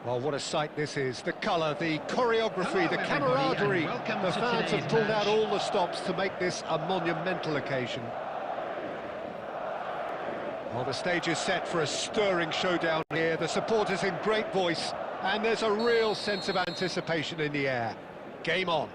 Well, what a sight this is. The colour, the choreography, the camaraderie. The fans have pulled out all the stops to make this a monumental occasion. Well, the stage is set for a stirring showdown here. The supporters in great voice, and there's a real sense of anticipation in the air. Game on.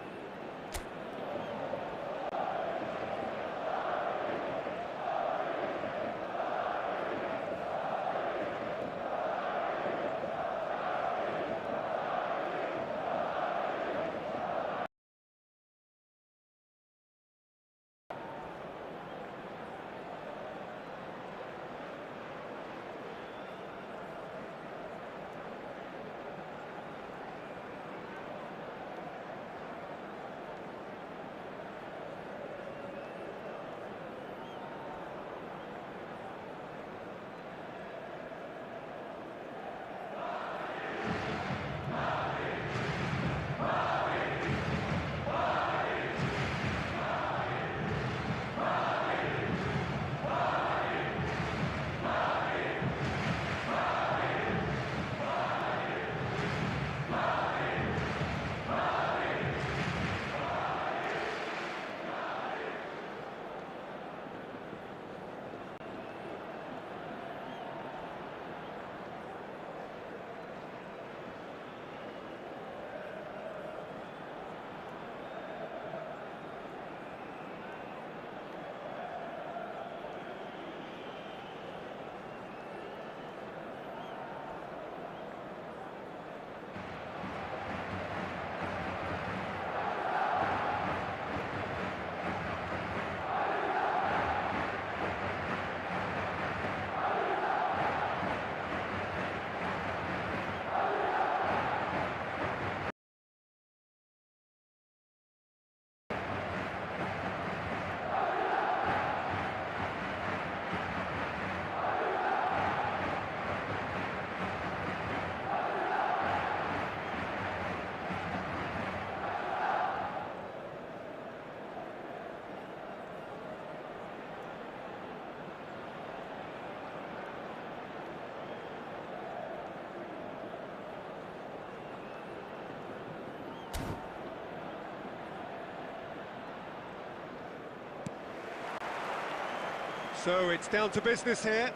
So it's down to business here.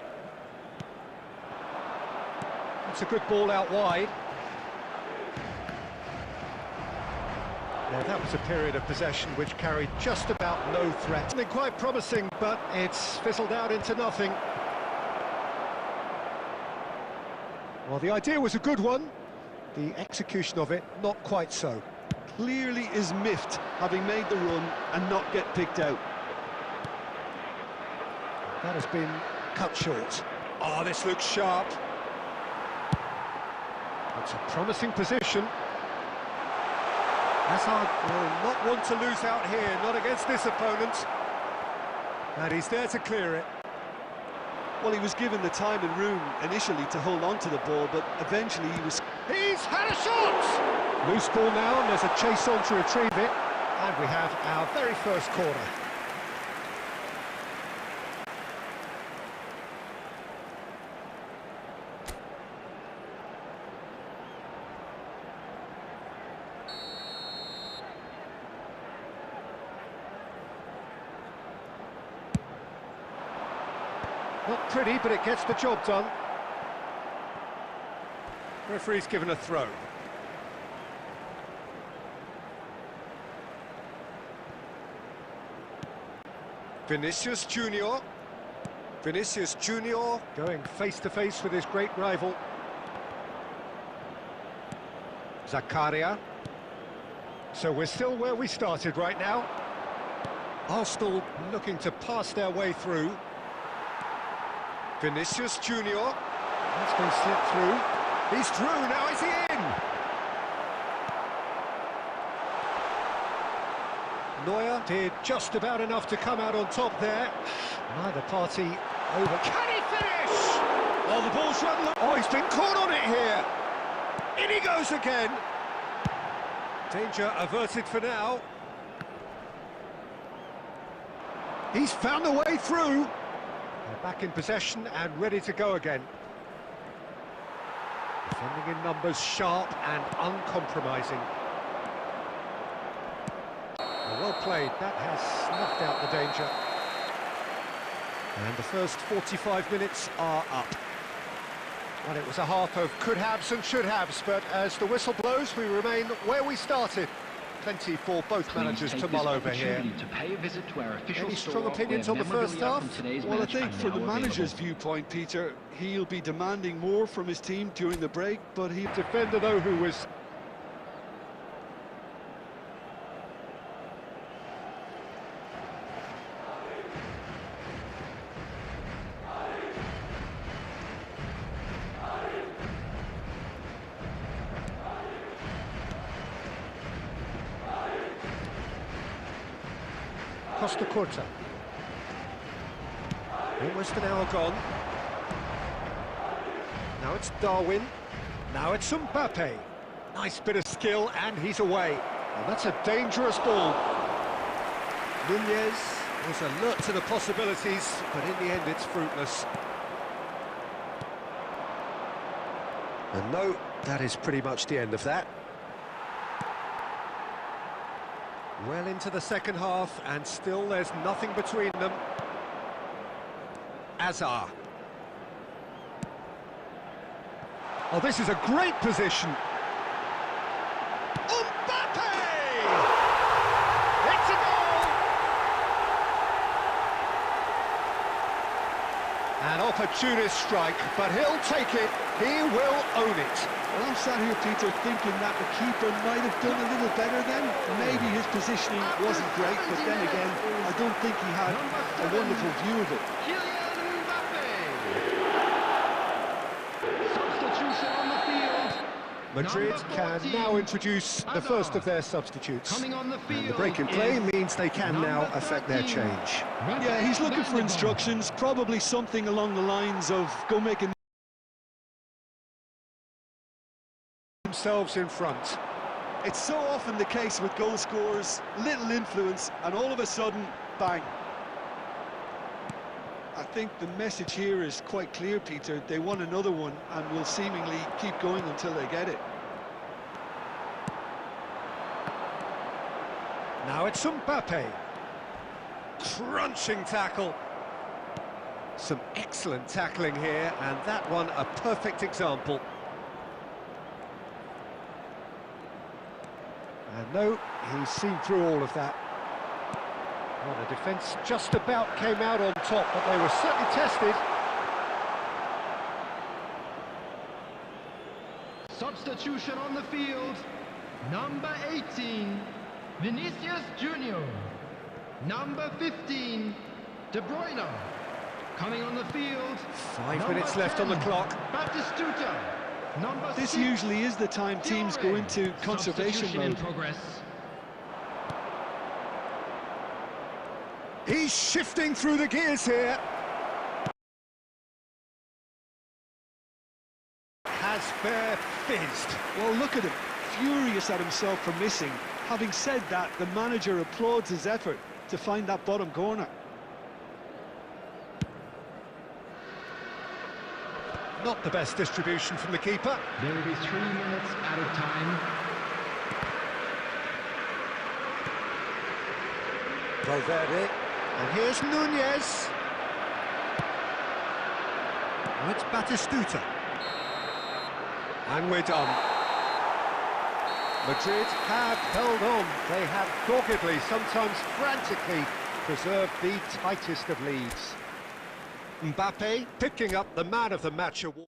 It's a good ball out wide. Now that was a period of possession which carried just about no threat. Something quite promising, but it's fizzled out into nothing. Well, the idea was a good one. The execution of it, not quite so. Clearly is miffed, having made the run and not get picked out. That has been cut short. Oh, this looks sharp. It's a promising position. Hazard will not want to lose out here, not against this opponent. And he's there to clear it. Well, he was given the time and room initially to hold on to the ball, but eventually he was... He's had a shot! Loose ball now, and there's a chase on to retrieve it. And we have our very first corner. Not pretty, but it gets the job done. Referee's given a throw. Vinicius Junior. Vinicius Junior going face-to-face with his great rival. Zakaria. So we're still where we started right now. Arsenal looking to pass their way through. Vinicius Junior. That's been slipped through. He's through, now is he in? Neuer did just about enough to come out on top there. Neither party over. Can he finish? Oh, the ball's run. Oh, he's been caught on it here. In he goes again. Danger averted for now. He's found the way through. They're back in possession and ready to go again. Defending in numbers, sharp and uncompromising. Well played, that has snuffed out the danger. And the first 45 minutes are up. Well, it was a half of could-haves and should-haves, but as the whistle blows, we remain where we started. Plenty for both managers to mull over here. Any strong opinions on the first half? Well, I think from the manager's viewpoint, Peter, he'll be demanding more from his team during the break, but he... Defender, though, who was... Costa Curta. Almost an hour gone. Now it's Darwin. Now it's Mbappe. Nice bit of skill, and he's away. Well, that's a dangerous ball. Nunez was alert to the possibilities, but in the end it's fruitless. And no, that is pretty much the end of that. Well into the second half, and still there's nothing between them. Azar. Oh, this is a great position. Mbappe! It's a goal! An opportunist strike, but he'll take it. He will own it. Well, I'm sat here, Peter, thinking that the keeper might have done a little better then. Maybe his positioning wasn't great, but then again, I don't think he had a wonderful view of it. Substitution on the field. Madrid can now introduce the first of their substitutes. And the break in play means they can now affect their change. Yeah, he's looking for instructions, probably something along the lines of go make a... themselves in front. It's so often the case with goal scorers, little influence, and all of a sudden, bang. I think the message here is quite clear, Peter. They want another one and will seemingly keep going until they get it. Now it's Mbappe. Crunching tackle. Some excellent tackling here, and that one a perfect example. And no, he's seen through all of that. Well, the defence just about came out on top, but they were certainly tested. Substitution on the field. Number 18, Vinicius Junior. Number 15, De Bruyne. Coming on the field. 5 minutes left on the clock. Batistuta. This usually is the time teams go into conservation mode. In progress. He's shifting through the gears here. Has fair fizzed. Well, look at him, furious at himself for missing. Having said that, the manager applauds his effort to find that bottom corner. Not the best distribution from the keeper. There will be 3 minutes added time. Valverde. And here's Nunez. Oh, it's Batistuta. And we're done. Madrid have held on. They have doggedly, sometimes frantically, preserved the tightest of leads. Mbappe picking up the Man of the Match award.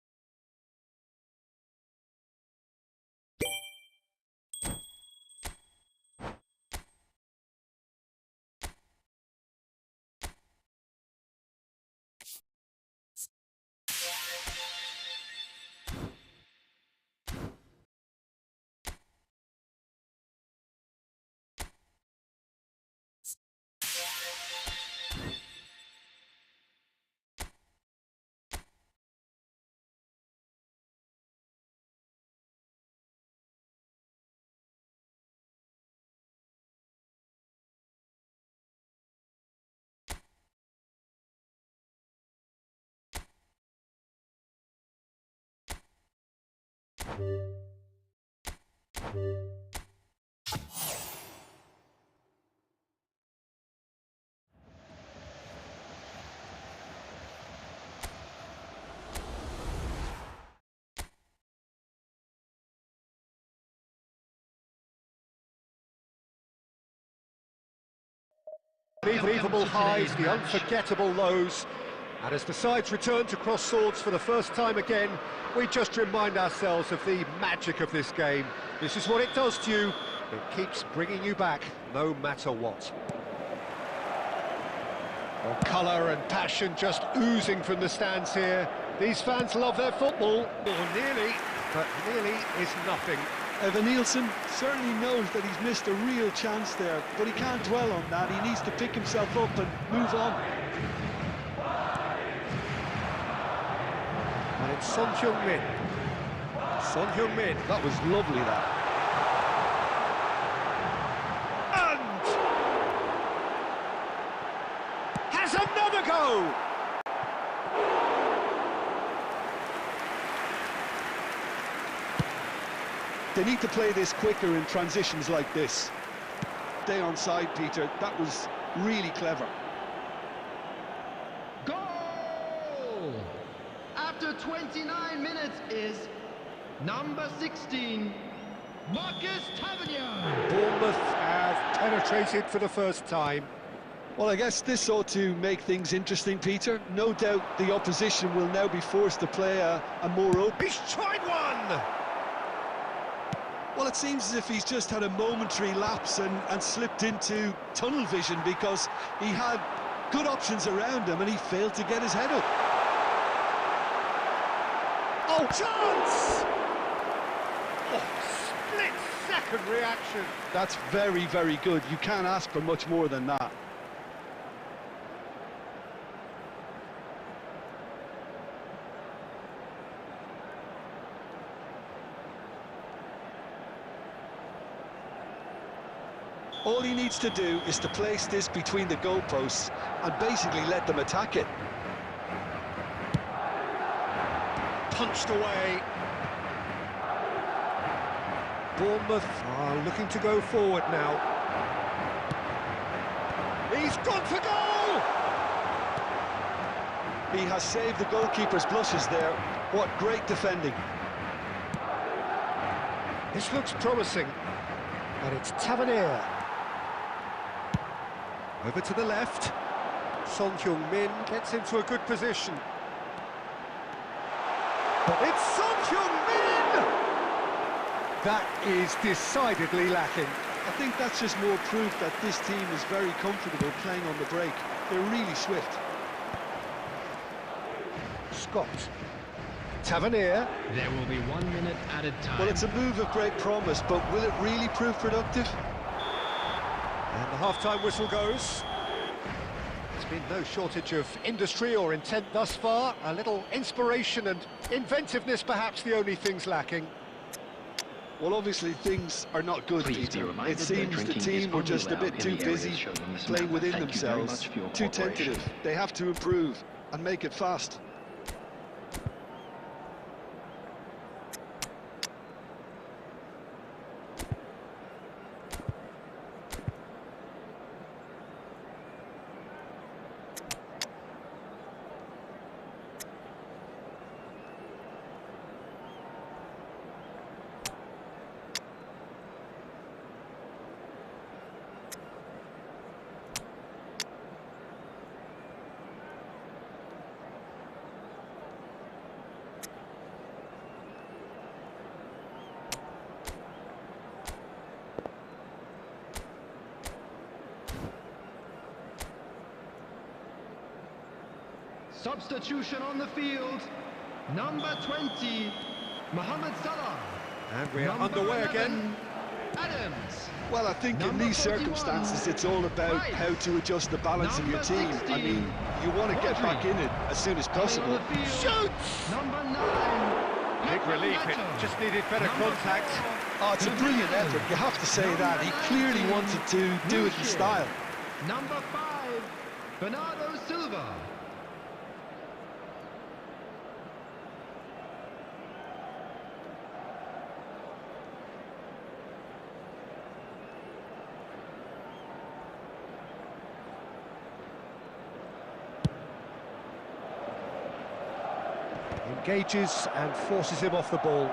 Unbelievable highs, the unforgettable lows. And as the sides return to cross swords for the first time again, we just remind ourselves of the magic of this game. This is what it does to you. It keeps bringing you back, no matter what. Well, colour and passion just oozing from the stands here. These fans love their football, or nearly, but nearly is nothing. Evan Nielsen certainly knows that he's missed a real chance there, but he can't dwell on that. He needs to pick himself up and move on. And it's Son Heung-min. Son Heung-min. That was lovely, that. And has another go! They need to play this quicker in transitions like this. Stay on side, Peter. That was really clever. Goal! After 29 minutes is number 16, Marcus Tavernier. Bournemouth have penetrated for the first time. Well, I guess this ought to make things interesting, Peter. No doubt the opposition will now be forced to play a more open... He's tried one! Well, it seems as if he's just had a momentary lapse and slipped into tunnel vision, because he had good options around him and he failed to get his head up. Oh, chance! Oh, split-second reaction. That's very, very good. You can't ask for much more than that. All he needs to do is to place this between the goalposts and basically let them attack it. Punched away. Bournemouth are looking to go forward now. He's gone for goal! He has saved the goalkeeper's blushes there. What great defending. This looks promising. And it's Tavernier. Over to the left. Son Heung-min gets into a good position. It's Son Heung-min! That is decidedly lacking. I think that's just more proof that this team is very comfortable playing on the break. They're really swift. Scott. Tavernier. There will be 1 minute added time. Well, it's a move of great promise, but will it really prove productive? And the half-time whistle goes. There's been no shortage of industry or intent thus far. A little inspiration and inventiveness, perhaps the only things lacking. Well, obviously things are not good, Peter. It seems the team were just a bit too busy playing within themselves, too tentative. They have to improve and make it fast. Substitution on the field, number 20, Mohamed Salah. And we're Number underway 11, again. Adams. Well, I think in Number these 41, circumstances, it's all about Rice. how to adjust the balance of your Number team. 16, I mean, you want to get back in it as soon as possible. On the field, Shoots! number 9, Big relief, it just needed better contact. Oh, it's a brilliant effort, you have to say that. He clearly wanted to do it in style. Number 5, Bernardo Silva. Engages and forces him off the ball.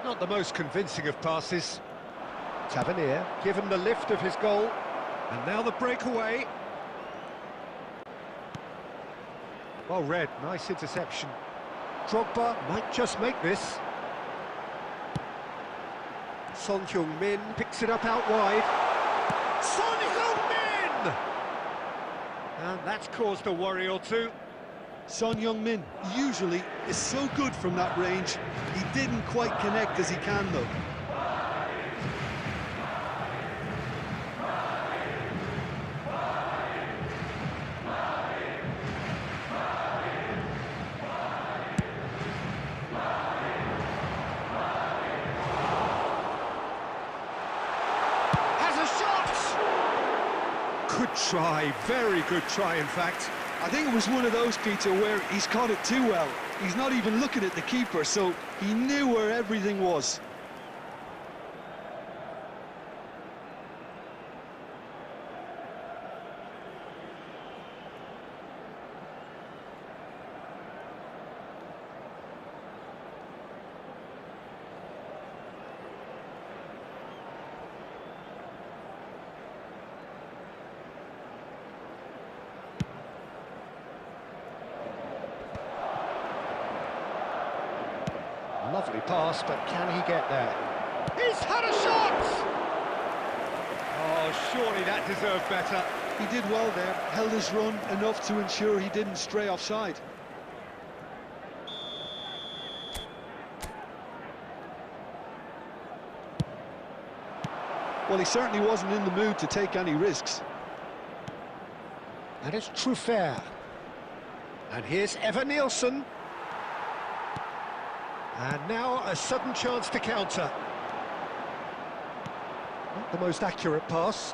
Not the most convincing of passes. Tavernier give him the lift of his goal. And now the breakaway. Well read, nice interception. Drogba might just make this. Son Heung-min picks it up out wide. Son Heung-min! And that's caused a worry or two. Son Heung-min usually is so good from that range. He didn't quite connect as he can though. Good try, very good try in fact. I think it was one of those, Peter, where he's caught it too well. He's not even looking at the keeper, so he knew where everything was. Lovely pass, but can he get there? He's had a shot! Oh, surely that deserved better. He did well there, held his run enough to ensure he didn't stray offside. Well, he certainly wasn't in the mood to take any risks. And it's Truffert. And here's Evan Nielsen. And now a sudden chance to counter. Not the most accurate pass.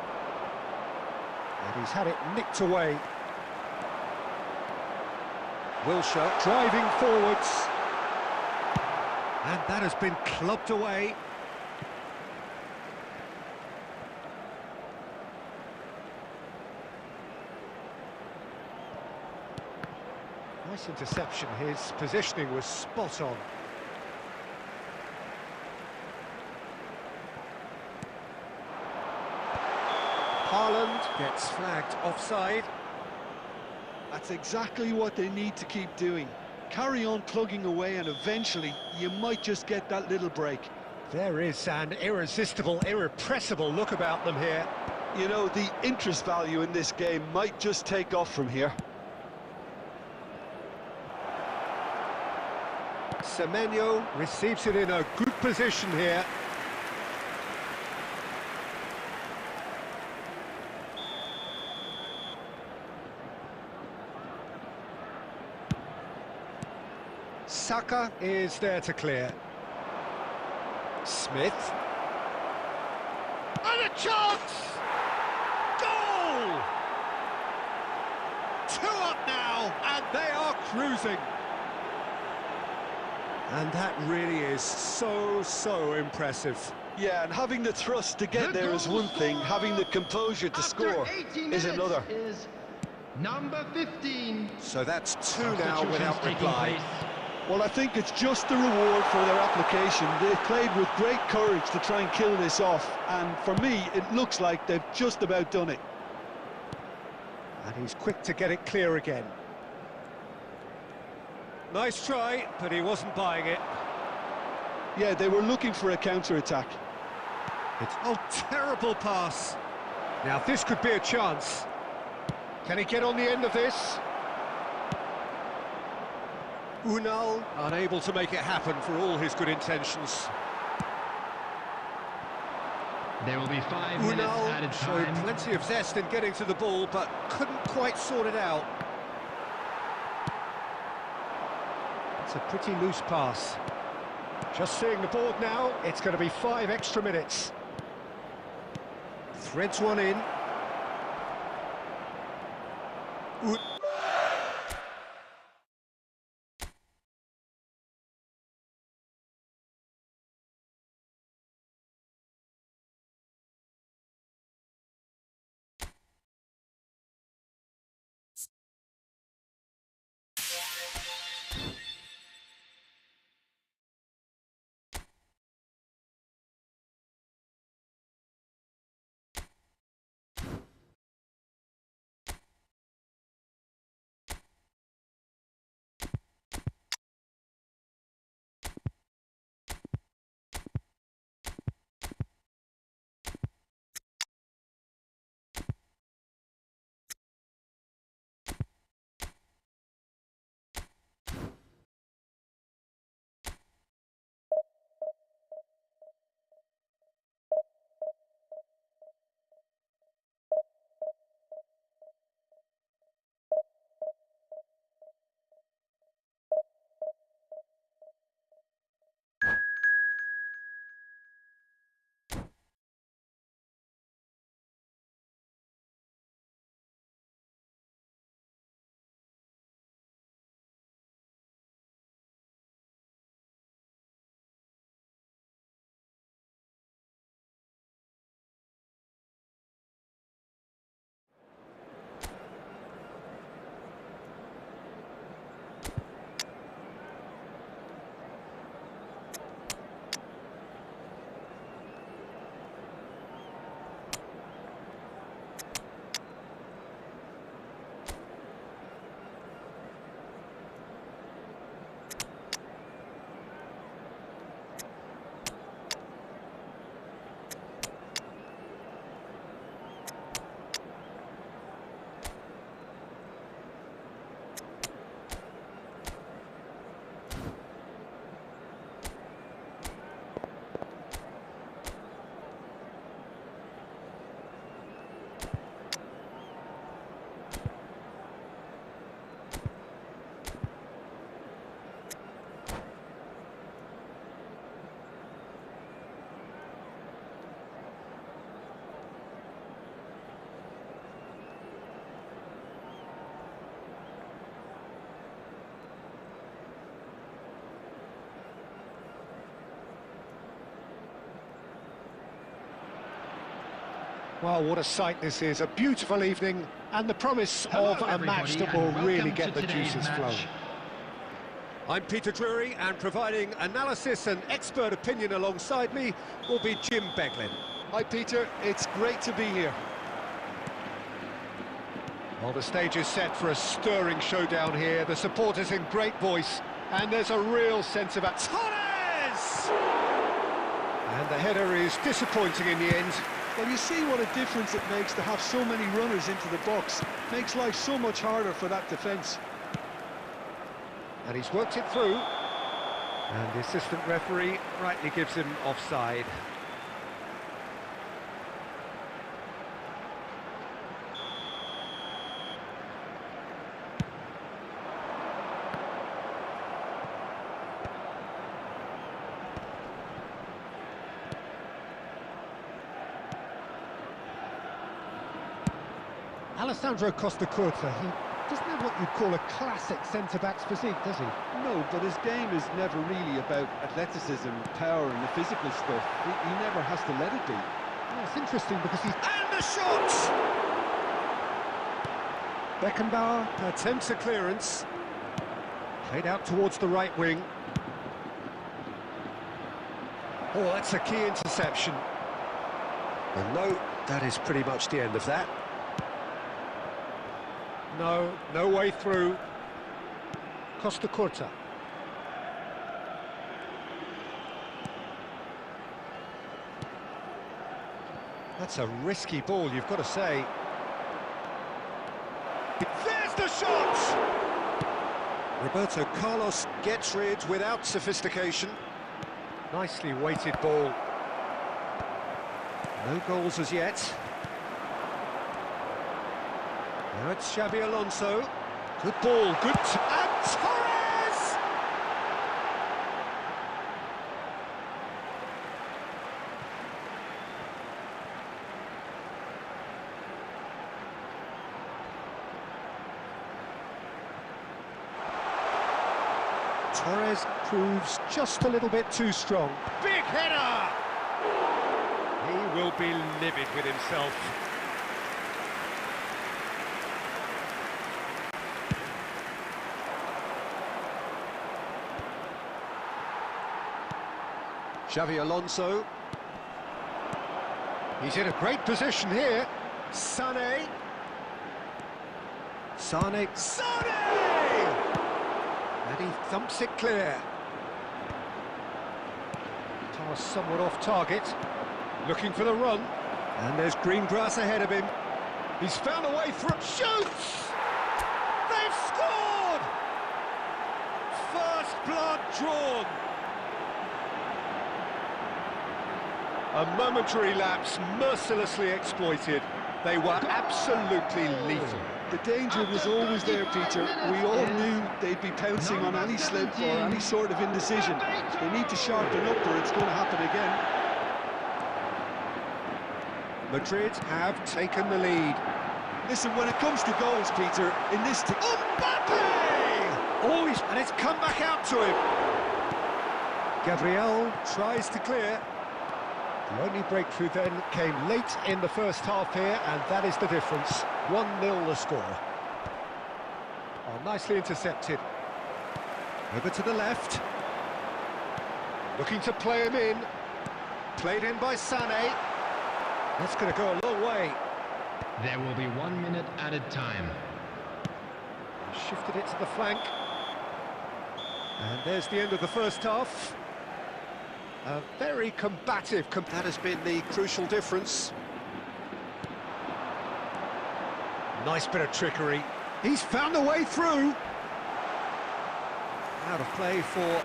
And he's had it nicked away. Wilshere driving forwards. And that has been clubbed away. Nice interception. His positioning was spot on. Haaland gets flagged offside. That's exactly what they need to keep doing. Carry on plugging away and eventually you might just get that little break. There is an irresistible, irrepressible look about them here. You know, the interest value in this game might just take off from here. Semenyo receives it in a good position here. Saka is there to clear. Smith. And a chance! Goal! 2 up now, and they are cruising. And that really is so impressive. Yeah, and having the thrust to get there is one thing, having the composure to score is another. Is number 15. So that's 2 now without reply. Well, I think it's just the reward for their application. They've played with great courage to try and kill this off, and for me, it looks like they've just about done it. And he's quick to get it clear again. Nice try, but he wasn't buying it. Yeah, they were looking for a counter-attack. Oh, terrible pass. Now, this could be a chance. Can he get on the end of this? Unal unable to make it happen for all his good intentions. There will be 5 minutes added showed time. plenty of zest in getting to the ball, but couldn't quite sort it out. It's a pretty loose pass. Just seeing the board now, it's going to be 5 extra minutes. Threads one in. Well, what a sight this is. A beautiful evening and the promise of a match that will really get the juices flowing. I'm Peter Drury, and providing analysis and expert opinion alongside me will be Jim Beglin. Hi Peter, it's great to be here. Well, the stage is set for a stirring showdown here. The supporters in great voice, and there's a real sense of Torres! And the header is disappointing in the end. Well, you see what a difference it makes to have so many runners into the box. Makes life so much harder for that defence. And he's worked it through. And the assistant referee rightly gives him offside. Alessandro Costa Curta, he doesn't have what you'd call a classic centre-back's physique, does he? No, but his game is never really about athleticism, power and the physical stuff. He never has to let it be. Well, it's interesting because he's... And the shot! Beckenbauer attempts a clearance. Played out towards the right wing. Oh, that's a key interception. And no, that is pretty much the end of that. No way through. Costa Curta. That's a risky ball, you've got to say. There's the shot! Roberto Carlos gets rid without sophistication. Nicely weighted ball. No goals as yet. Now it's Xabi Alonso. Good ball, good... And Torres! Torres proves just a little bit too strong. Big header! He will be livid with himself. Xabi Alonso. He's in a great position here. Sané. Sané. And he thumps it clear. Toss somewhat off target. Looking for the run. And there's green grass ahead of him. He's found a way through. Shoots! They've scored! First blood drawn. A momentary lapse, mercilessly exploited. They were absolutely lethal. The danger was always there, Peter. We all knew they'd be pouncing on any slip or any sort of indecision. They need to sharpen up or it's going to happen again. Madrid have taken the lead. Listen, when it comes to goals, Peter, in this team... Mbappe! Always, and it's come back out to him. Gabriel tries to clear. The only breakthrough then came late in the first half here, and that is the difference. 1-0 the score. Oh, nicely intercepted. Over to the left. Looking to play him in. Played in by Sané. That's going to go a long way. There will be 1 minute added time. Shifted it to the flank. And there's the end of the first half. A very combative... That has been the crucial difference. Nice bit of trickery. He's found a way through. Out of play for...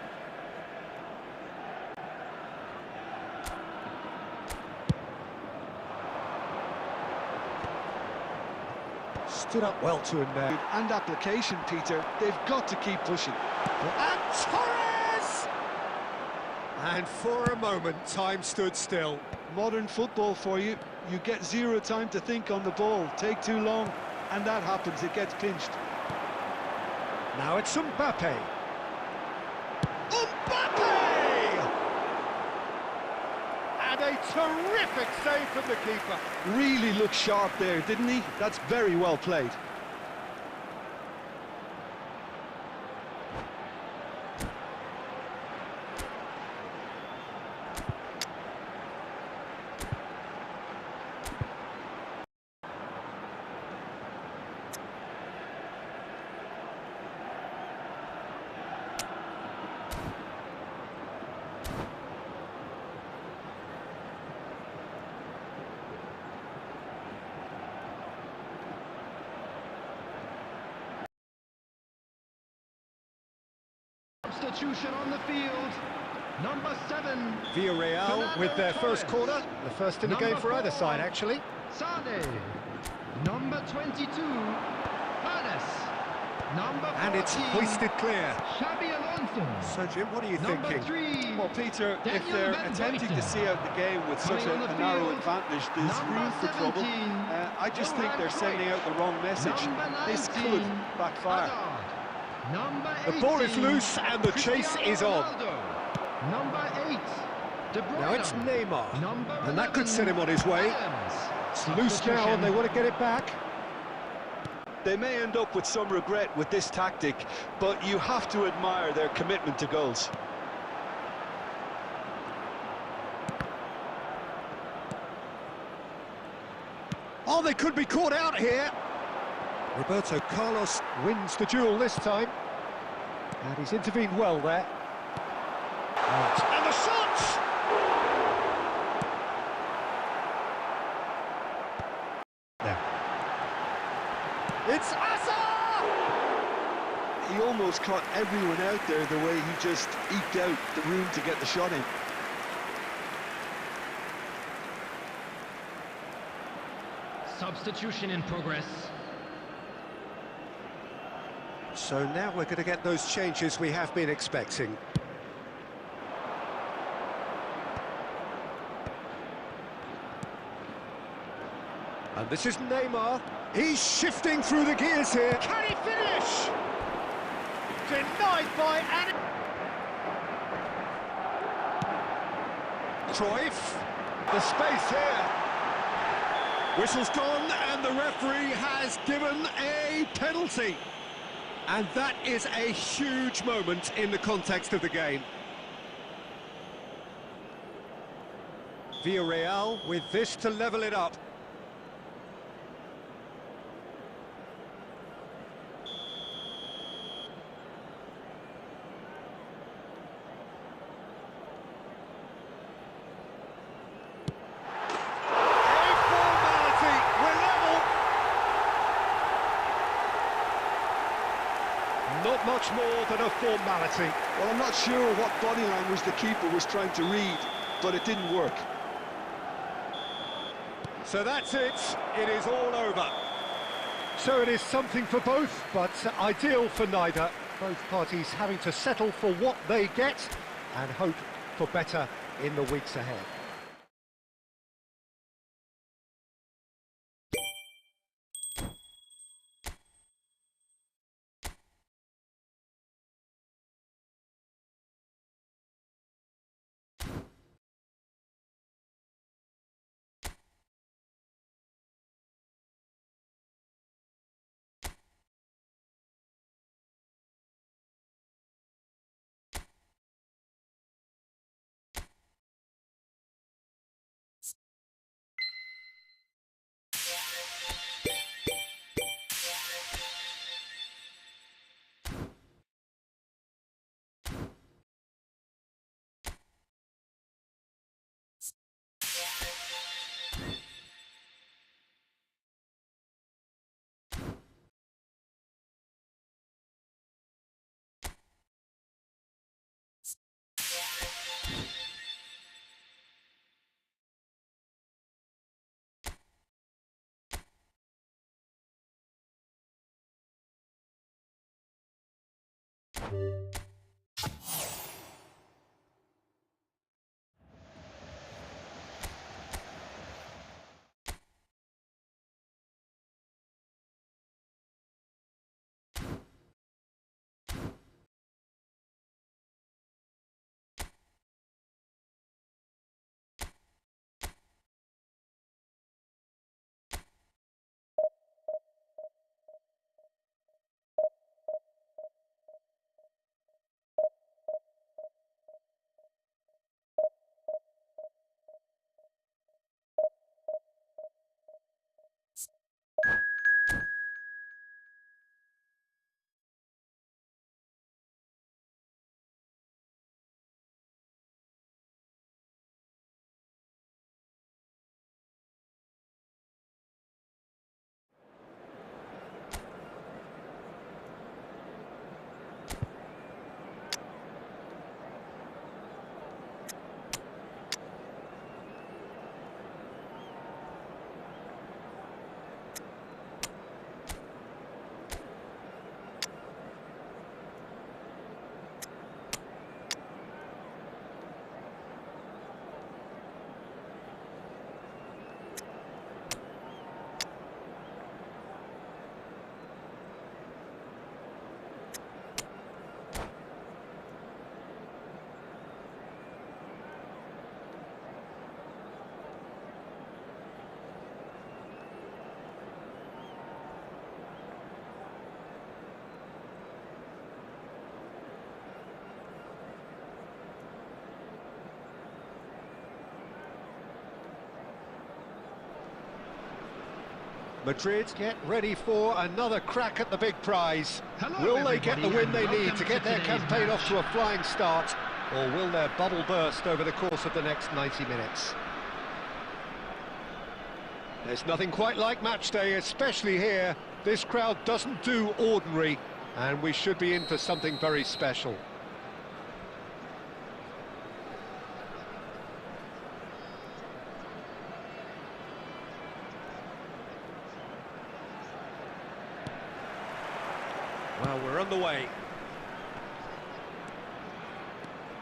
Stood up well to him there. And application, Peter. They've got to keep pushing. And Torres! And for a moment, time stood still. Modern football for you. You get zero time to think on the ball. Take too long, and that happens. It gets pinched. Now it's Mbappe. Mbappe! And And a terrific save from the keeper. Really looked sharp there, didn't he? That's very well played. Substitution on the field. Number 7. Villarreal with their first corner. The first in the game for either side, actually. Sade. Number 22. Paris. Number 14. And it's hoisted clear. Xabi Alonso. So, Jim, what are you Number thinking? 3. Well, Peter, if Daniel they're Van attempting to Duyten. see out the game with such Coming on the a narrow field, advantage, there's number room for trouble. 17, I just think they're Johan sending Cruyff. out the wrong message. Number This 19, could backfire. Hazard. Number The ball is 18, loose and the chase Cristiano is on. Ronaldo. Number 8. De Bruyne. Now it's Neymar. Number And that could 11, send him on his way. Adams. It's loose now and they want to get it back. They may end up with some regret with this tactic, but you have to admire their commitment to goals. Oh, they could be caught out here. Roberto Carlos wins the duel this time. And he's intervened well there. And the shot! There. It's Asa! He almost caught everyone out there the way he just eked out the room to get the shot in. Substitution in progress. So now we're going to get those changes we have been expecting. And this is Neymar. He's shifting through the gears here. Can he finish? Denied by Annie. Cruyff. The space here. Whistle's gone and the referee has given a penalty. And that is a huge moment in the context of the game. Villarreal with this to level it up. Not much more than a formality. Well, I'm not sure what body language the keeper was trying to read, but it didn't work. So that's it. It is all over. So it is something for both, but ideal for neither. Both parties having to settle for what they get and hope for better in the weeks ahead. Madrid get ready for another crack at the big prize. Hello, Will they get the win they need to get their today's campaign match. off to a flying start, or will their bubble burst over the course of the next 90 minutes? There's nothing quite like match day, especially here. This crowd doesn't do ordinary, and we should be in for something very special. Well, we're on the way.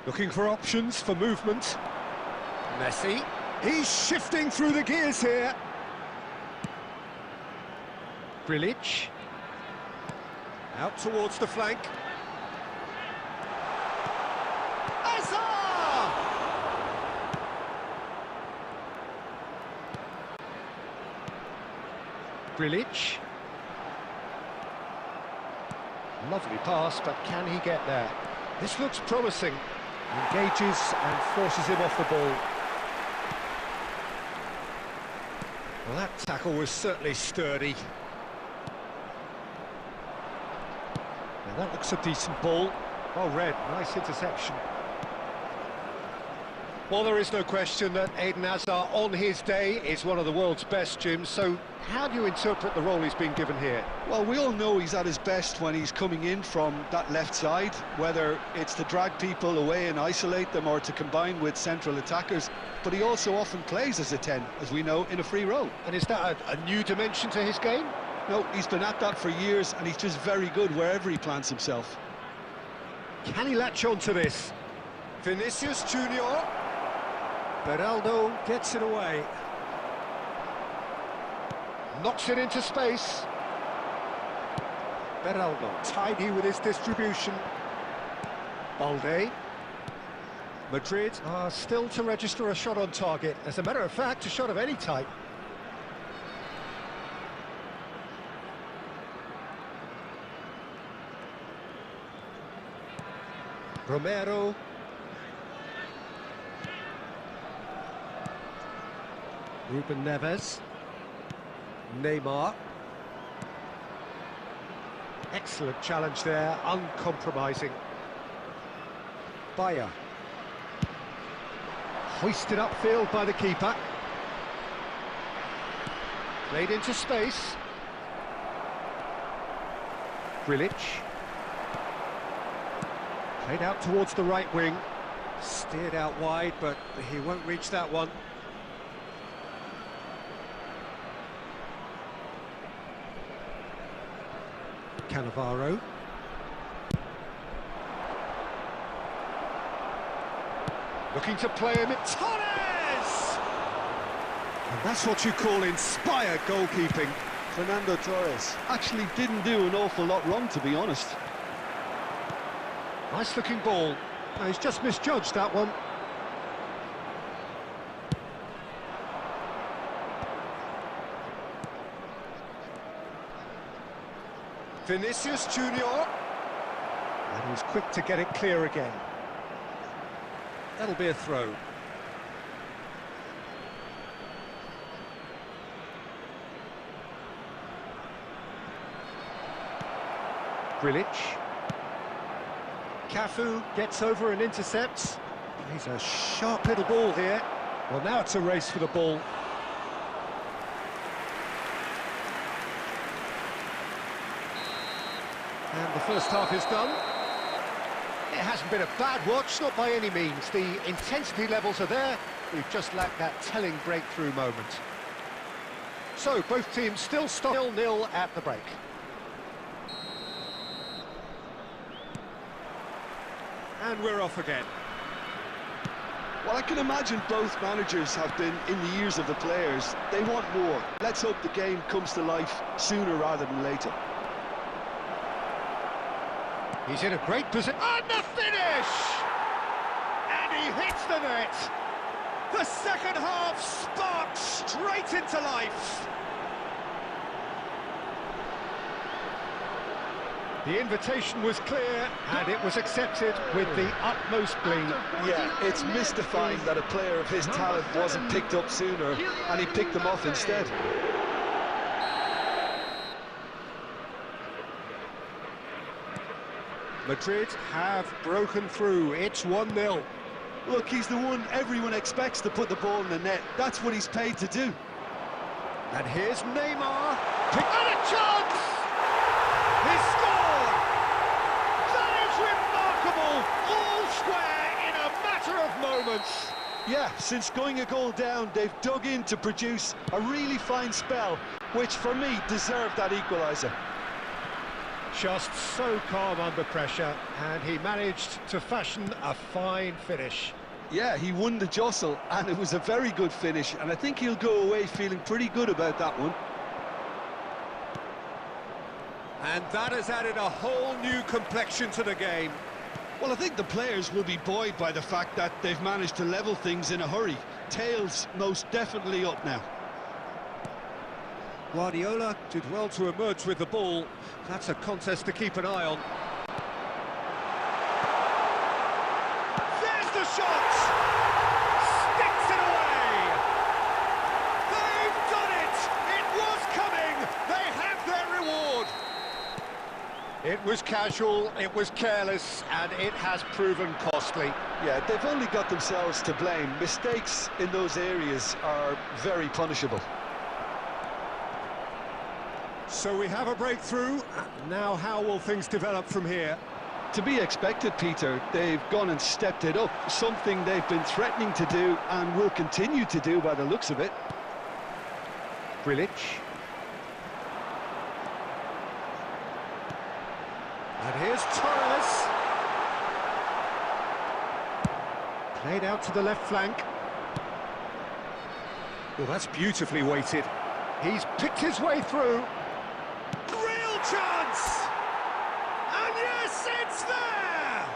Looking for options for movement. Messi. He's shifting through the gears here. Grilic. Out towards the flank. Hazard! Grilic. Lovely pass, but can he get there? This looks promising. Engages and forces him off the ball. Well, that tackle was certainly sturdy. Now that looks a decent ball. Well read, nice interception. Well, there is no question that Eden Hazard on his day is one of the world's best, Jim, so how do you interpret the role he's been given here? Well, we all know he's at his best when he's coming in from that left side, whether it's to drag people away and isolate them or to combine with central attackers, but he also often plays as a 10, as we know, in a free role. And is that a new dimension to his game? No, he's been at that for years and he's just very good wherever he plants himself. Can he latch on to this? Vinicius Junior. Beraldo gets it away. Knocks it into space. Beraldo, tidy with his distribution. Balde. Madrid are still to register a shot on target. As a matter of fact, a shot of any type. Romero. Ruben Neves. Neymar. Excellent challenge there, uncompromising. Bayer. Hoisted upfield by the keeper. Played into space. Grilic. Played out towards the right wing. Steered out wide, but he won't reach that one. Cannavaro. Looking to play him at Torres! And that's what you call inspired goalkeeping. Fernando Torres actually didn't do an awful lot wrong, to be honest. Nice looking ball. No, he's just misjudged that one. Vinicius Junior. And he's quick to get it clear again. That'll be a throw. Grilic. Cafu gets over and intercepts. He's a sharp little ball here. Well, now it's a race for the ball. And the first half is done. It hasn't been a bad watch, not by any means. The intensity levels are there. We've just lacked that telling breakthrough moment. So, both teams still 0-0 at the break. And we're off again. Well, I can imagine both managers have been in the ears of the players. They want more. Let's hope the game comes to life sooner rather than later. He's in a great position. And the finish! And he hits the net. The second half sparks straight into life. The invitation was clear, and it was accepted with the utmost glee. Yeah, it's mystifying that a player of his talent wasn't picked up sooner, and he picked them off instead. Madrid have broken through. It's 1-0. Look, he's the one everyone expects to put the ball in the net. That's what he's paid to do. And here's Neymar. And a chance! He scored! That is remarkable! All square in a matter of moments. Yeah, since going a goal down, they've dug in to produce a really fine spell, which for me deserved that equaliser. Just so calm under pressure, and he managed to fashion a fine finish. Yeah, he won the jostle, and it was a very good finish, and I think he'll go away feeling pretty good about that one. And that has added a whole new complexion to the game. Well, I think the players will be buoyed by the fact that they've managed to level things in a hurry. Tails most definitely up now. Guardiola did well to emerge with the ball. That's a contest to keep an eye on. There's the shot! Sticks it away! They've done it! It was coming! They have their reward! It was casual, it was careless, and it has proven costly. Yeah, they've only got themselves to blame. Mistakes in those areas are very punishable. So we have a breakthrough. Now how will things develop from here? To be expected, Peter. They've gone and stepped it up, something they've been threatening to do and will continue to do by the looks of it. Grilic. And here's Torres. Played out to the left flank. Well, that's beautifully weighted. He's picked his way through. Real chance! And yes, it's there!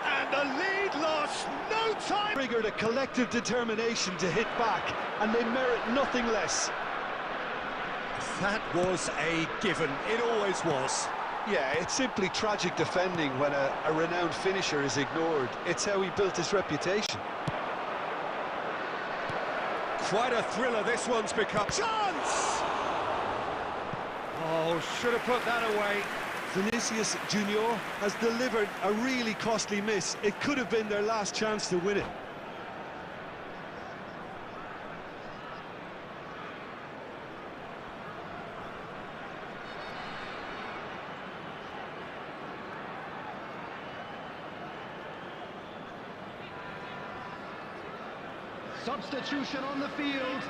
And the lead lost no time. Triggered a collective determination to hit back, and they merit nothing less. That was a given. It always was. Yeah, it's simply tragic defending when a renowned finisher is ignored. It's how he built his reputation. Quite a thriller this one's become. Chance! Oh, should have put that away. Vinicius Junior has delivered a really costly miss. It could have been their last chance to win it. Substitution on the field.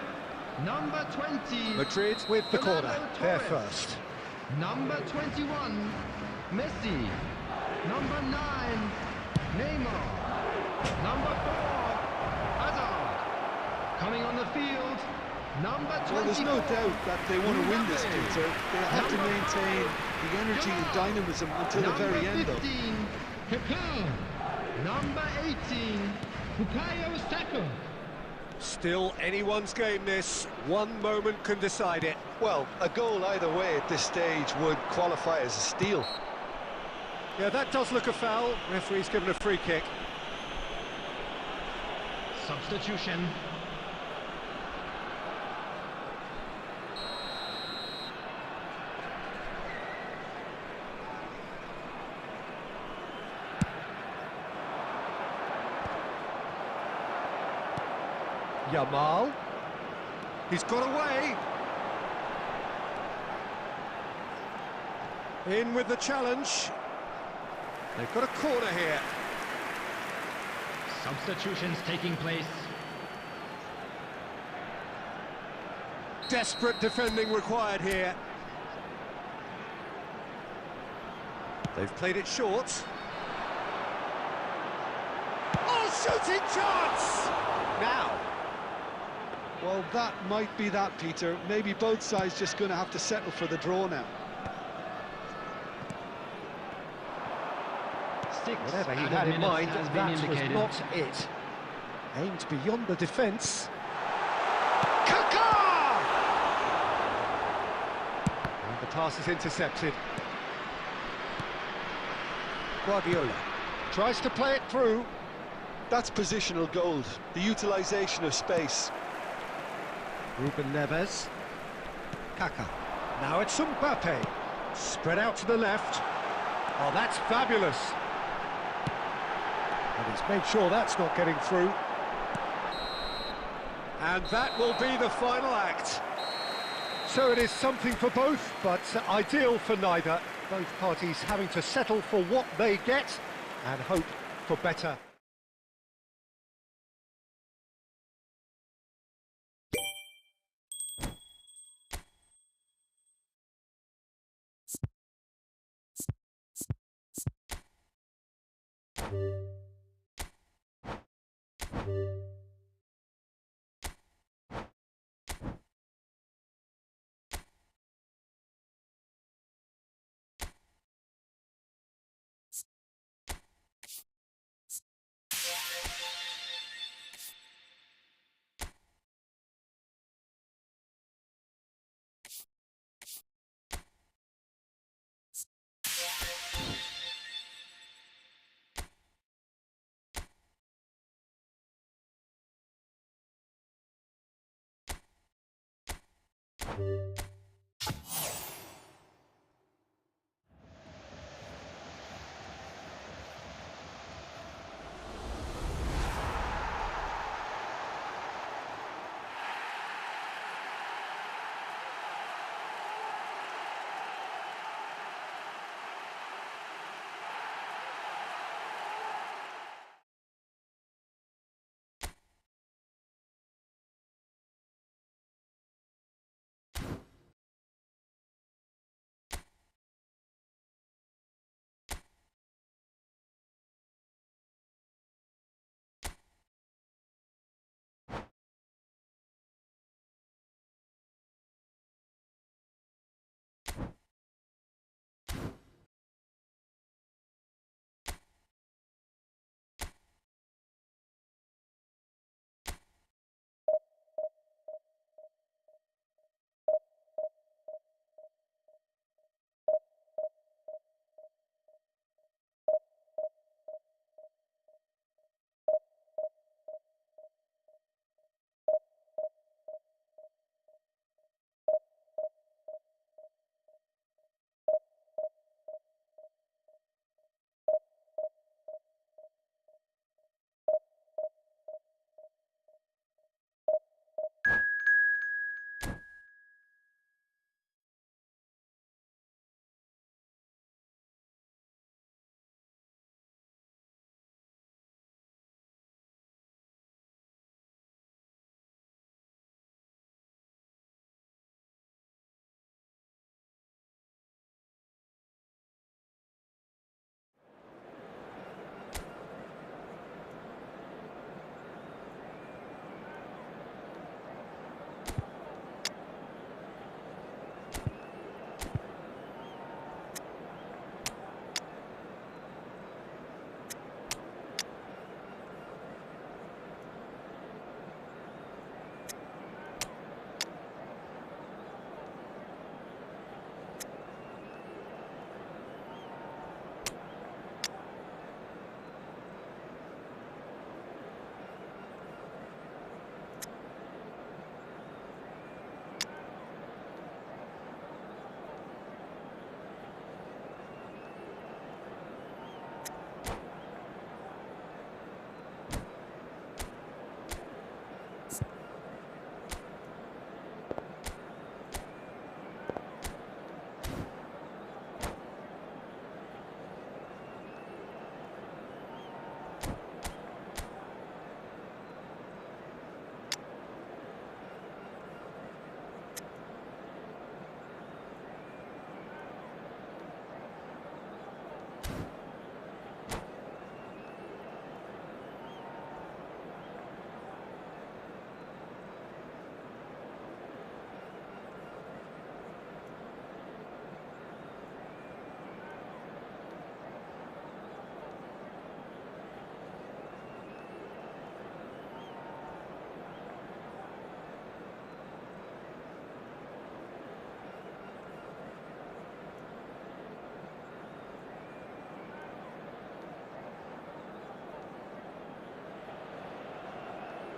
Number 20. Madrid with the corner. They're Torres. first. Number 21. Messi. Number 9. Neymar. Number 4. Hazard. Coming on the field. Number 24. Well, there's no doubt that they want to win this, Peter. They'll have to maintain the energy and dynamism until the very end, though. Number 15. Kaká. Number 18. Bukayo Saka. Still anyone's game this. One moment can decide it. Well, a goal either way at this stage would qualify as a steal. Yeah, that does look a foul. Referee's given a free kick. Substitution. Yamal. He's got away. In with the challenge. They've got a corner here. Substitutions taking place. Desperate defending required here. They've played it short. Oh, shooting chance! Now. Well, that might be that, Peter. Maybe both sides just going to have to settle for the draw now. Whatever he had in mind, that was not it. Aimed beyond the defence. Kaká! And the pass is intercepted. Guardiola tries to play it through. That's positional gold, the utilisation of space. Ruben Neves. Kaká. Now it's Mbappe. Spread out to the left. Oh, that's fabulous. And he's made sure that's not getting through. And that will be the final act. So it is something for both, but ideal for neither. Both parties having to settle for what they get and hope for better.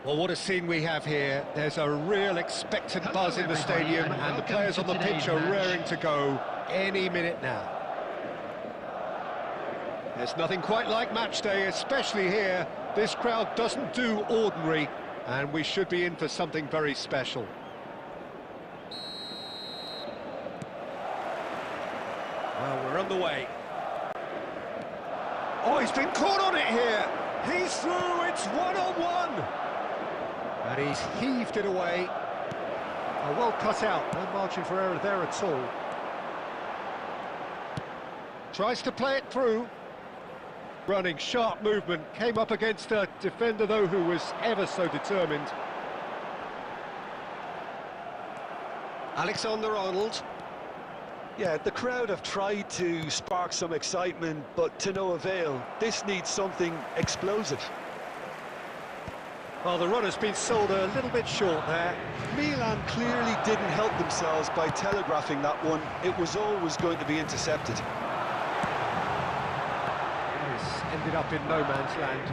Well, what a scene we have here. There's a real expectant buzz in the stadium, and the players on the pitch are raring to go any minute now. There's nothing quite like match day, especially here. This crowd doesn't do ordinary, and we should be in for something very special. Well, we're underway. Oh, he's been caught on it here. He's through, it's one-on-one. And he's heaved it away. Oh, well cut out, no margin for error there at all. Tries to play it through. Running, sharp movement, came up against a defender, though, who was ever so determined. Alexander-Arnold. Yeah, the crowd have tried to spark some excitement, but to no avail. This needs something explosive. Well, the run has been sold a little bit short there. Milan clearly didn't help themselves by telegraphing that one. It was always going to be intercepted. Ended up in no man's land.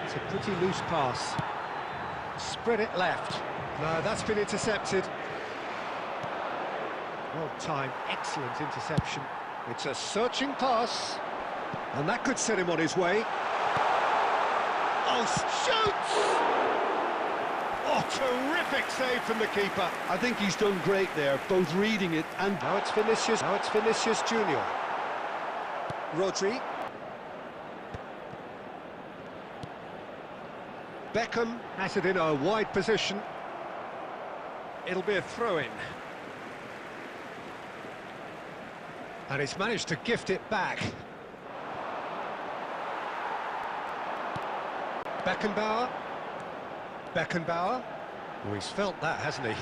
It's a pretty loose pass. Spread it left. No, that's been intercepted. Well timed, excellent interception. It's a searching pass, and that could set him on his way. Oh, shoots! Oh, terrific save from the keeper. I think he's done great there, both reading it and... Now it's Vinicius Junior. Rodri. Beckham has it in a wide position. It'll be a throw-in. And he's managed to gift it back. Beckenbauer. Oh, he's felt that, hasn't he?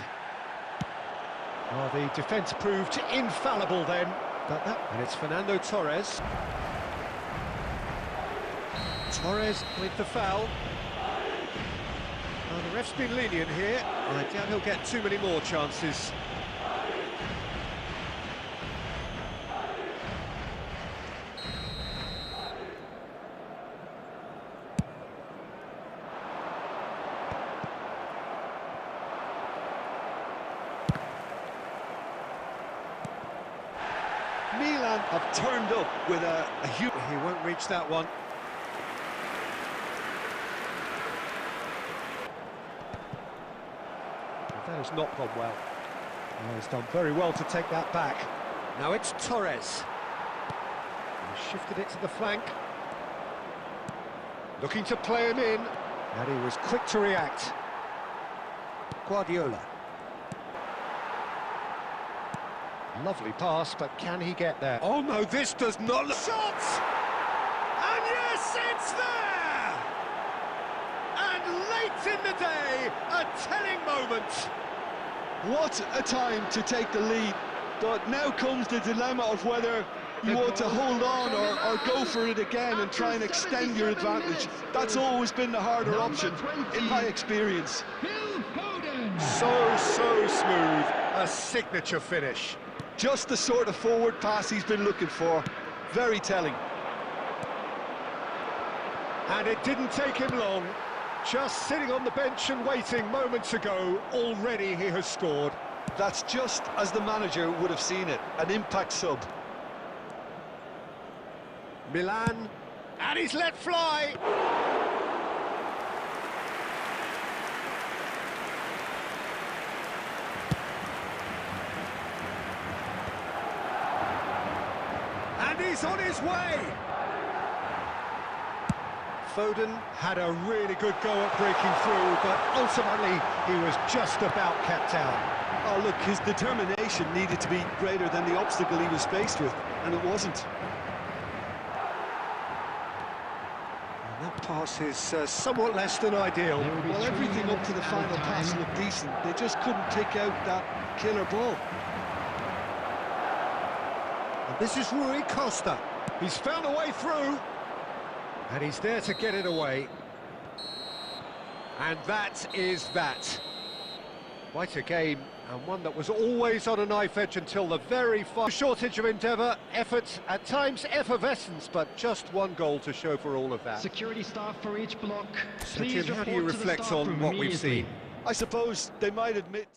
Oh, the defence proved infallible then. And it's Fernando Torres. Torres with the foul. Well, the ref's been lenient here. I doubt he'll get too many more chances. Milan have turned up with a huge... He won't reach that one. That has not gone well. Oh, he's done very well to take that back. Now it's Torres. He shifted it to the flank. Looking to play him in. And he was quick to react. Guardiola. Lovely pass, but can he get there? Oh no, this does not look... Shot! And yes, it's there! And late in the day, a telling moment. What a time to take the lead, but now comes the dilemma of whether you want to hold on or go for it again and try and extend your advantage. That's always been the harder option, in my experience. So smooth, a signature finish. Just the sort of forward pass he's been looking for. Very telling. And it didn't take him long. Just sitting on the bench and waiting moments ago, already he has scored. That's just as the manager would have seen it, an impact sub. Milan, and he's let fly. And he's on his way. Foden had a really good go at breaking through, but ultimately he was just about kept out. Oh, look, his determination needed to be greater than the obstacle he was faced with, and it wasn't. And that pass is somewhat less than ideal. Well, everything up to the final pass looked decent. They just couldn't take out that killer ball. And this is Rui Costa. He's found a way through. And he's there to get it away. And that is that. Quite a game, and one that was always on a knife edge until the very final. Shortage of endeavour, effort, at times effervescence, but just one goal to show for all of that. Security staff for each block. So Jim, how do you reflect on what we've seen? I suppose they might admit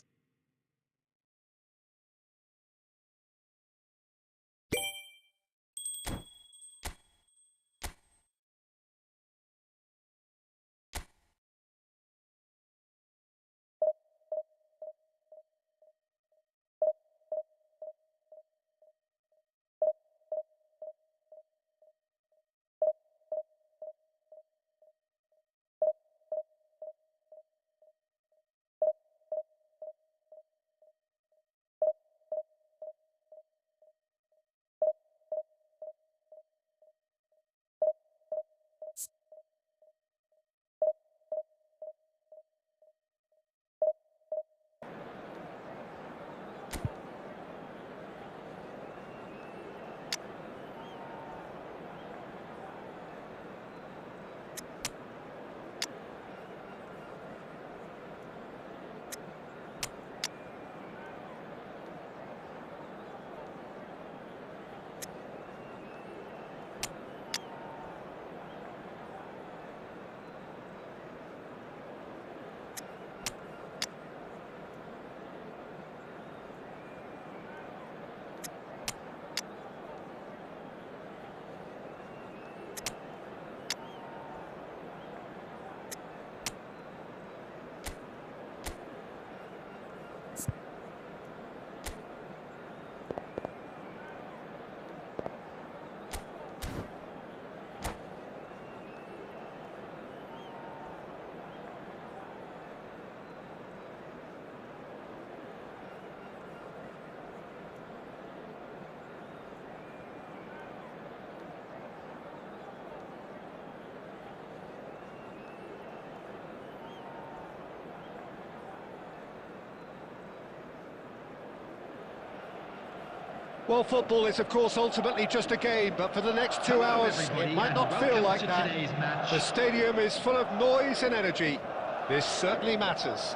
Well, football is, of course, ultimately just a game, but for the next 2 hours, it might not feel like that. The stadium is full of noise and energy. This certainly matters.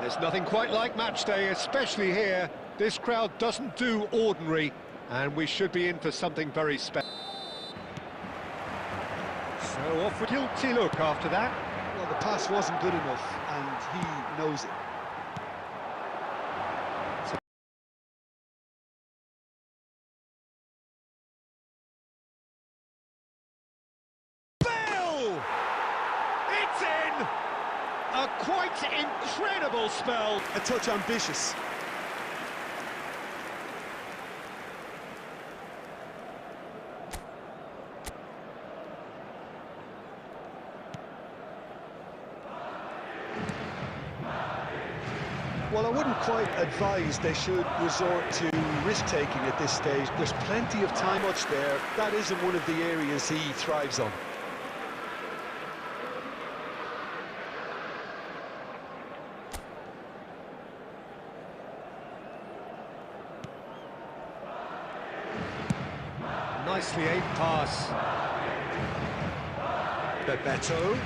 There's nothing quite like match day, especially here. This crowd doesn't do ordinary, and we should be in for something very special. So off with a guilty look after that. Well, the pass wasn't good enough, and he knows it. It's in! A quite incredible spell. A touch ambitious. Well, I wouldn't quite advise they should resort to risk-taking at this stage. There's plenty of time much there. That isn't one of the areas he thrives on. Nicely aimed pass. Bebeto.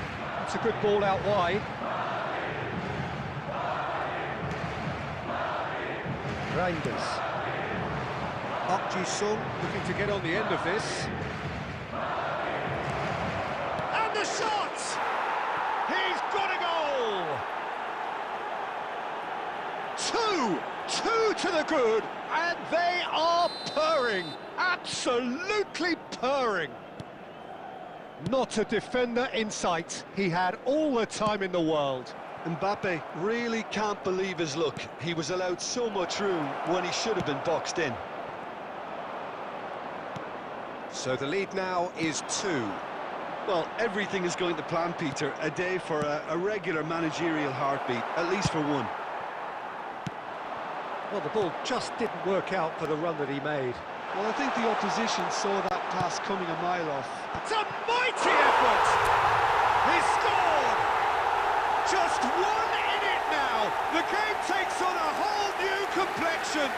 It's a good ball out wide. Reinders. Ji-sung looking to get on the end of this. And the shot! He's got a goal! Two to the good, and they are purring. Absolutely purring. Not a defender in sight. He had all the time in the world. Mbappe really can't believe his luck. He was allowed so much room when he should have been boxed in. So the lead now is 2. Well, everything is going to plan, Peter. A day for a regular managerial heartbeat, at least for one. Well, the ball just didn't work out for the run that he made. Well, I think the opposition saw that pass coming a mile off. It's a mighty effort! He scored! Just one in it now! The game takes on a whole new complexion!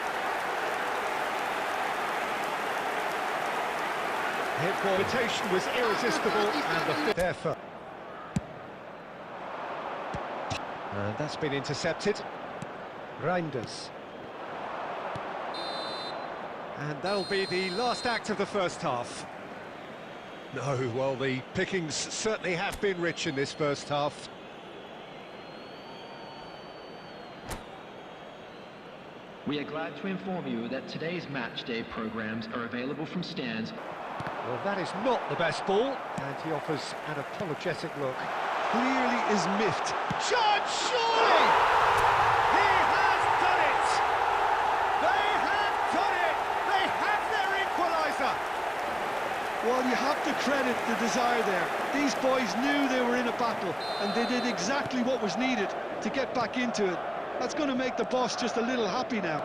Hit ball rotation was irresistible, and the fifth effort. And that's been intercepted. Reinders. And that'll be the last act of the first half. No, well, the pickings certainly have been rich in this first half. We are glad to inform you that today's match day programs are available from stands. Well, that is not the best ball, and he offers an apologetic look. Clearly is miffed. Chance, surely! He has done it! They have done it! They have their equaliser! Well, you have to credit the desire there. These boys knew they were in a battle, and they did exactly what was needed to get back into it. That's going to make the boss just a little happy now.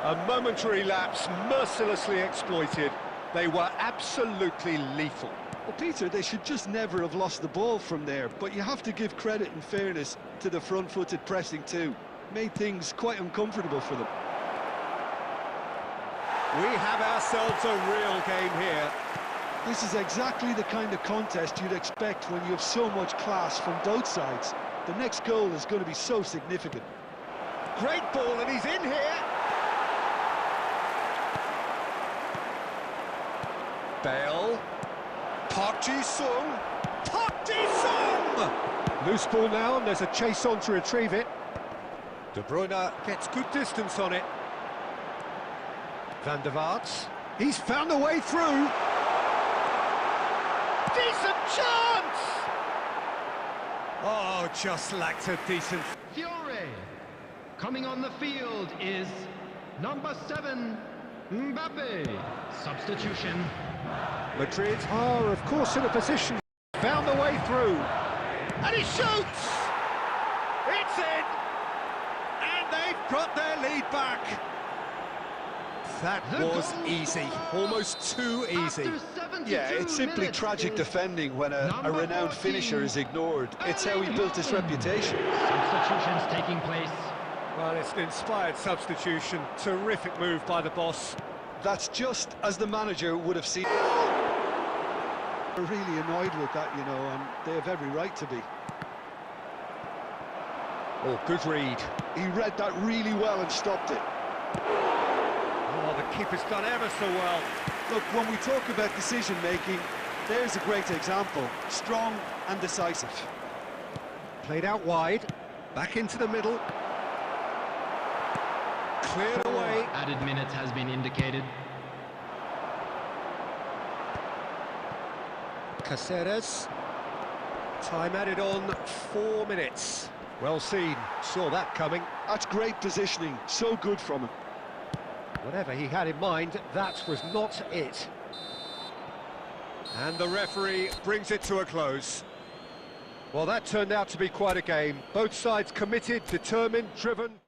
A momentary lapse mercilessly exploited. They were absolutely lethal. Well, Peter, they should just never have lost the ball from there, but you have to give credit and fairness to the front-footed pressing too. Made things quite uncomfortable for them. We have ourselves a real game here. This is exactly the kind of contest you'd expect when you have so much class from both sides. The next goal is going to be so significant. Great ball, and he's in here. Bale. Ji-sung. Ji-sung! Loose ball now, and there's a chase on to retrieve it. De Bruyne gets good distance on it. Van der Vaart. He's found a way through. Decent chance! Oh, just lacked a decent... Fiore. Coming on the field is number 7, Mbappe. Substitution. Madrid are, of course, in a position. Found the way through. And he shoots! It's in! And they've got their lead back. That was easy. Almost too easy. Yeah, it's simply tragic defending when a renowned finisher is ignored. It's how he built his reputation. Substitutions taking place. Well, it's an inspired substitution. Terrific move by the boss. That's just as the manager would have seen. They're really annoyed with that, you know, and they have every right to be. Oh, good read. He read that really well and stopped it. Oh, the keeper's done ever so well. Look, when we talk about decision-making, there's a great example. Strong and decisive. Played out wide, back into the middle. Cleared away. Added minutes has been indicated. Caceres. Time added on 4 minutes. Well seen, saw that coming. That's great positioning, so good from him. Whatever he had in mind, that was not it. And the referee brings it to a close. Well, that turned out to be quite a game. Both sides committed, determined, driven.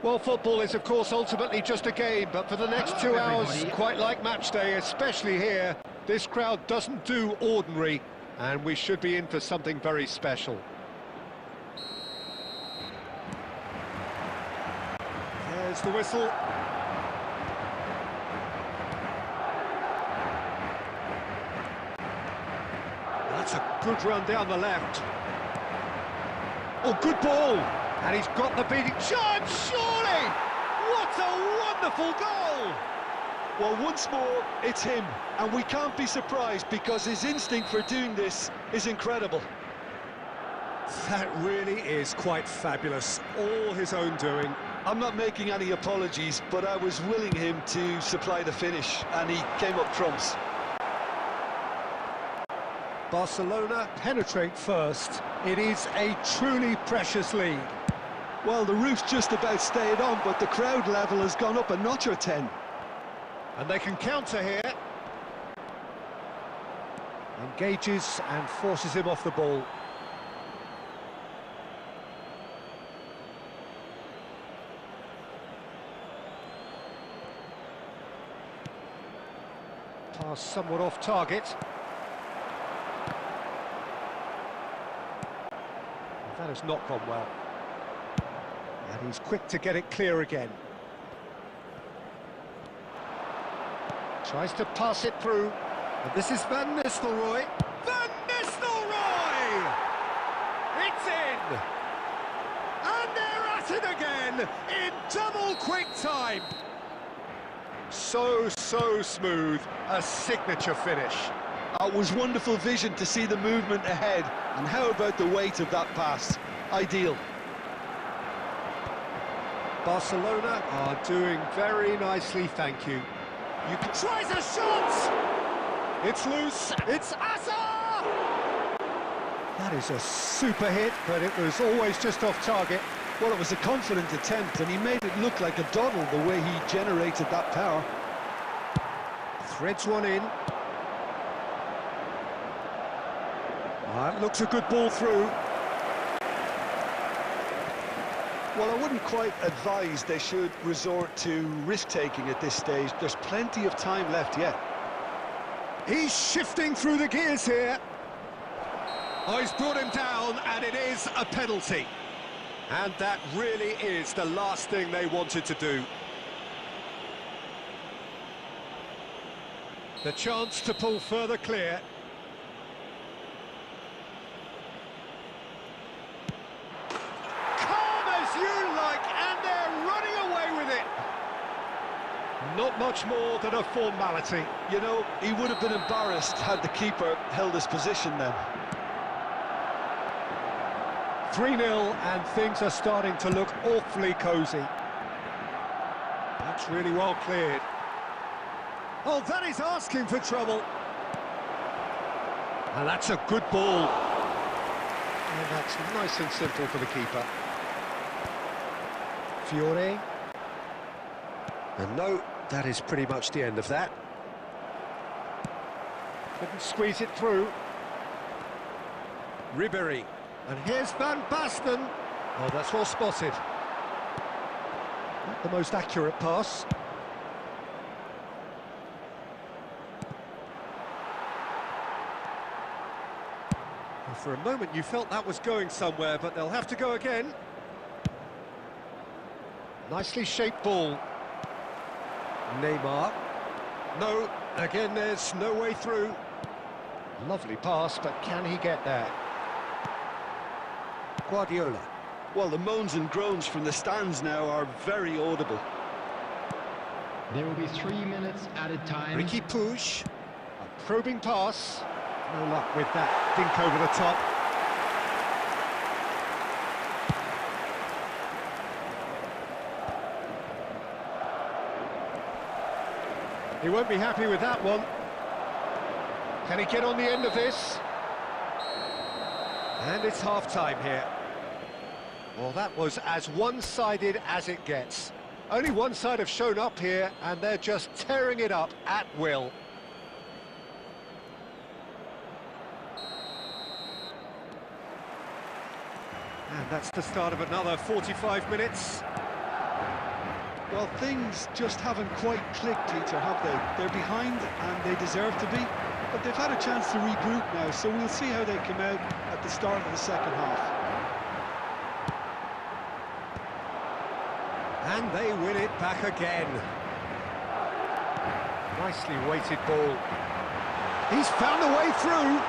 Well, football is, of course, ultimately just a game, but for the next 2 hours, quite like match day, especially here, this crowd doesn't do ordinary, and we should be in for something very special. There's the whistle. That's a good run down the left. Oh, good ball! And he's got the beating chance, surely! What a wonderful goal! Well, once more, it's him, and we can't be surprised because his instinct for doing this is incredible. That really is quite fabulous, all his own doing. I'm not making any apologies, but I was willing him to supply the finish, and he came up trumps. Barcelona penetrate first. It is a truly precious lead. Well, the roof's just about stayed on, but the crowd level has gone up a notch or 10. And they can counter here. Engages and forces him off the ball. Pass somewhat off target. That has not gone well. And he's quick to get it clear again. Tries to pass it through. And this is Van Nistelrooy. Van Nistelrooy! It's in! And they're at it again in double quick time. So smooth. A signature finish. It was wonderful vision to see the movement ahead. And how about the weight of that pass? Ideal. Barcelona are doing very nicely, thank you. You can try a shot! It's loose, it's Asa! That is a super hit, but it was always just off target. Well, it was a confident attempt, and he made it look like a doddle the way he generated that power. Threads one in. Looks a good ball through. Well, I wouldn't quite advise they should resort to risk-taking at this stage. There's plenty of time left yet. He's shifting through the gears here. Oh, he's brought him down, and it is a penalty. And that really is the last thing they wanted to do. The chance to pull further clear. Calm as you like, and they're running away with it. Not much more than a formality. You know, he would have been embarrassed had the keeper held his position then. 3-0, and things are starting to look awfully cosy. That's really well cleared. Oh, that is asking for trouble. And that's a good ball. And that's nice and simple for the keeper. Fiore. And no, that is pretty much the end of that. Couldn't squeeze it through. Ribéry. And here's Van Basten. Oh, that's well spotted. Not the most accurate pass. Well, for a moment you felt that was going somewhere, but they'll have to go again. Nicely shaped ball. Neymar. No, again there's no way through. Lovely pass, but can he get there? Guardiola. Well, the moans and groans from the stands now are very audible. There will be 3 minutes added time. Ricky Puig. A probing pass. No luck with that. Dink over the top. He won't be happy with that one. Can he get on the end of this? And it's half-time here. Well, that was as one-sided as it gets. Only one side have shown up here, and they're just tearing it up at will. And that's the start of another 45 minutes. Well, things just haven't quite clicked, Peter, have they? They're behind, and they deserve to be. But they've had a chance to regroup now, so we'll see how they come out at the start of the second half. And they win it back again. Nicely weighted ball. He's found a way through.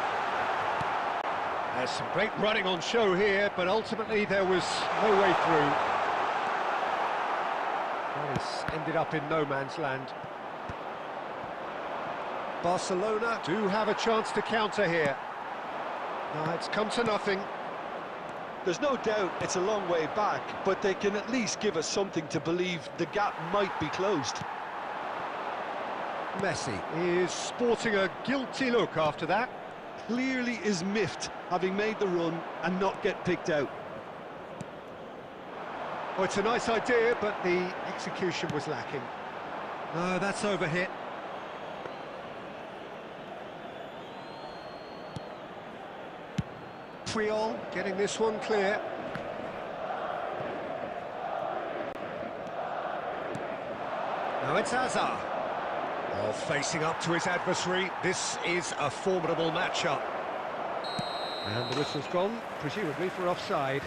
There's some great running on show here, but ultimately there was no way through. Well, he's ended up in no man's land. Barcelona do have a chance to counter here. No, it's come to nothing. There's no doubt it's a long way back, but they can at least give us something to believe the gap might be closed. Messi is sporting a guilty look after that. Clearly is miffed, having made the run and not get picked out. Oh, it's a nice idea, but the execution was lacking. No, that's overhit. Puyol getting this one clear. Now it's Hazard. Oh, facing up to his adversary. This is a formidable matchup. And the whistle's gone, presumably for offside.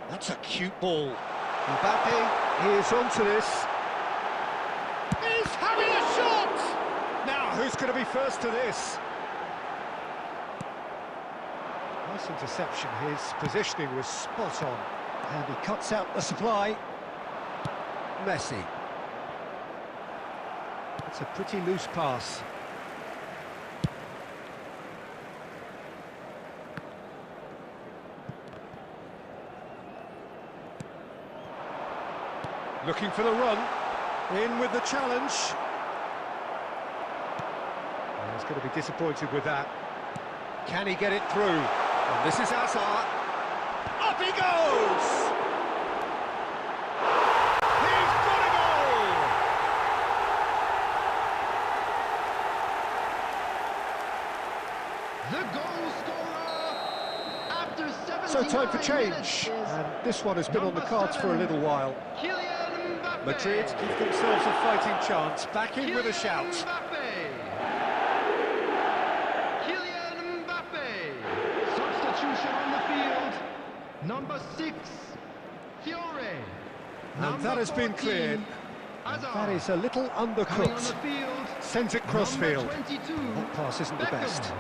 That's a cute ball. Mbappe is onto this. He's having a shot! Now, who's going to be first to this? Nice interception. His positioning was spot on. And he cuts out the supply. Messi. It's a pretty loose pass. Looking for the run, in with the challenge. Well, he's going to be disappointed with that. Can he get it through? And this is Hazard. Up he goes! He's got a goal! The goal scorer after 79 So time for change. minutes is And this one has been on the cards for a little while. Kylian Mbappe. Madrid give themselves a fighting chance. Back in with a shout. Kylian Mbappe. Substitution on the field. Number 6, Fiore. And that has been cleared. That is a little undercooked. Sends it crossfield. That pass isn't the best.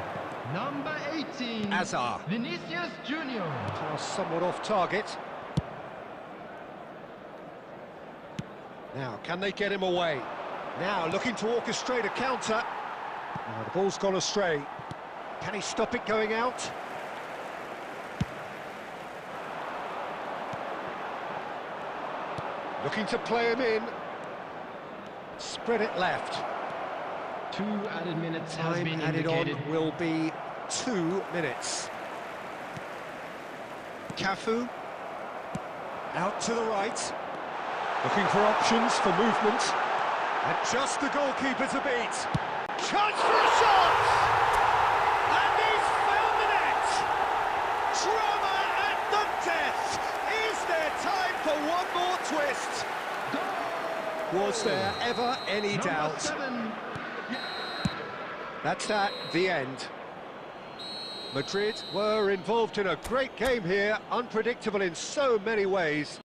Number 18, Hazard. Vinicius Junior. Pass somewhat off target. Now, can they get him away? Now, looking to orchestrate a counter. Now, the ball's gone astray. Can he stop it going out? Looking to play him in. Spread it left. 2 added minutes has Time been added indicated. on will be 2 minutes. Cafu. Out to the right. Looking for options for movement. And just the goalkeeper to beat. Chance for a shot! And he's found the net! Drama at the death! Is there time for one more twist? Was there ever any Number doubt? 7, That's that, the end. Madrid were involved in a great game here, unpredictable in so many ways.